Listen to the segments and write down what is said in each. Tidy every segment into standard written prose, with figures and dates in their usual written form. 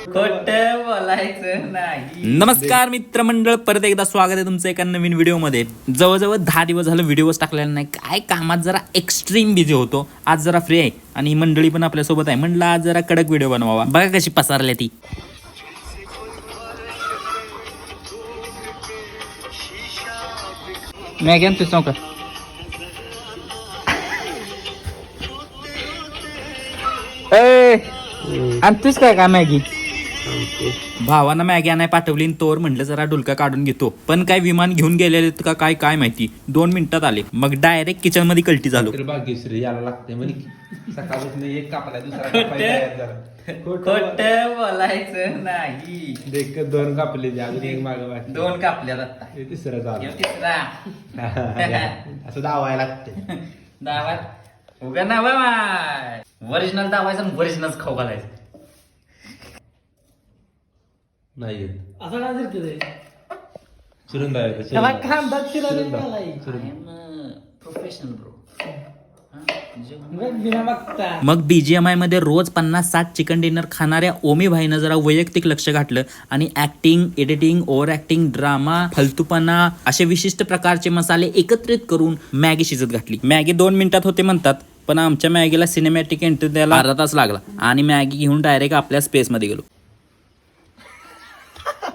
खोट बोलायचं नाही. नमस्कार मित्रमंडळ, परत एकदा स्वागत आहे तुमचं एका नवीन व्हिडिओमध्ये. जवळजवळ 10 दिवस झालं व्हिडिओज टाकलेला नाही. काय कामात जरा एक्स्ट्रीम बिझी होतो. आज जरा फ्री आहे आणि ही मंडळी पण आपल्यासोबत आहे. म्हणलं आज जरा कडक व्हिडिओ बनवावा. बघा कशी पसारल्या ती. मॅगी आणतोस नव्हता आणतोस काय मॅगी? भावानं मॅगी आणाय पाठवली तोवर म्हटलं जरा डुलका काढून घेतो. पण काय विमान घेऊन गेलेले का काय माहिती. 2 मिनिटात आले, मग डायरेक्ट किचन मध्ये कल्टी झालो. भाग्यश्री यायला लागते म्हणजे सकाळपासून एक कापला दुसरा खोट बोलायचं नाही. देख 2 कापले अजून एक मागे 2 कापल्यात आता. तिसरं झालं. तिसरा असं दावायला लागते. दावात उगा ना बाय. ओरिजिनल दावायचं आणि ओरिजिनल खाऊ घालायचं. नाही असं काय करते चिरून त्याला खांदा चिरायला प्रोफेशनल ब्रो. बिना बघता. मग BGMI मध्ये रोज 50-60 चिकन डिनर खाणाऱ्या ओमी भाईनं जरा वैयक्तिक लक्ष घातलं आणि acting, editing, over acting, drama, फालतूपणा असे विशिष्ट प्रकारचे मसाले एकत्रित करून मॅगी शिजत घातली. मॅगी 2 मिनिटात होते म्हणतात, पण आमच्या मॅगीला सिनेमॅटिक एंट्री द्यायला अर्धा तास लागला आणि मॅगी घेऊन डायरेक्ट आपल्या स्पेस मध्ये गेलो.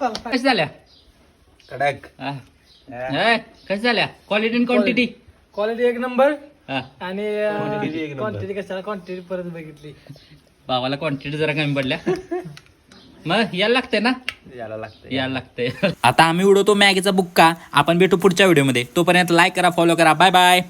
कशा झाल्या कडक कशा झाल्या? क्वालिटी आणि क्वांटिटी. क्वालिटी एक नंबर आणि क्वांटिटी कशाला क्वांटिटी परत बघितली. भावाला क्वांटिटी जरा कमी पडल्या. मग यायला लागतंय ना, यायला लागते. यायला लागतंय. आता आम्ही उडवतो मॅगीचा बुक्का. आपण भेटू पुढच्या व्हिडिओमध्ये. तोपर्यंत लाईक करा, फॉलो करा. Bye bye.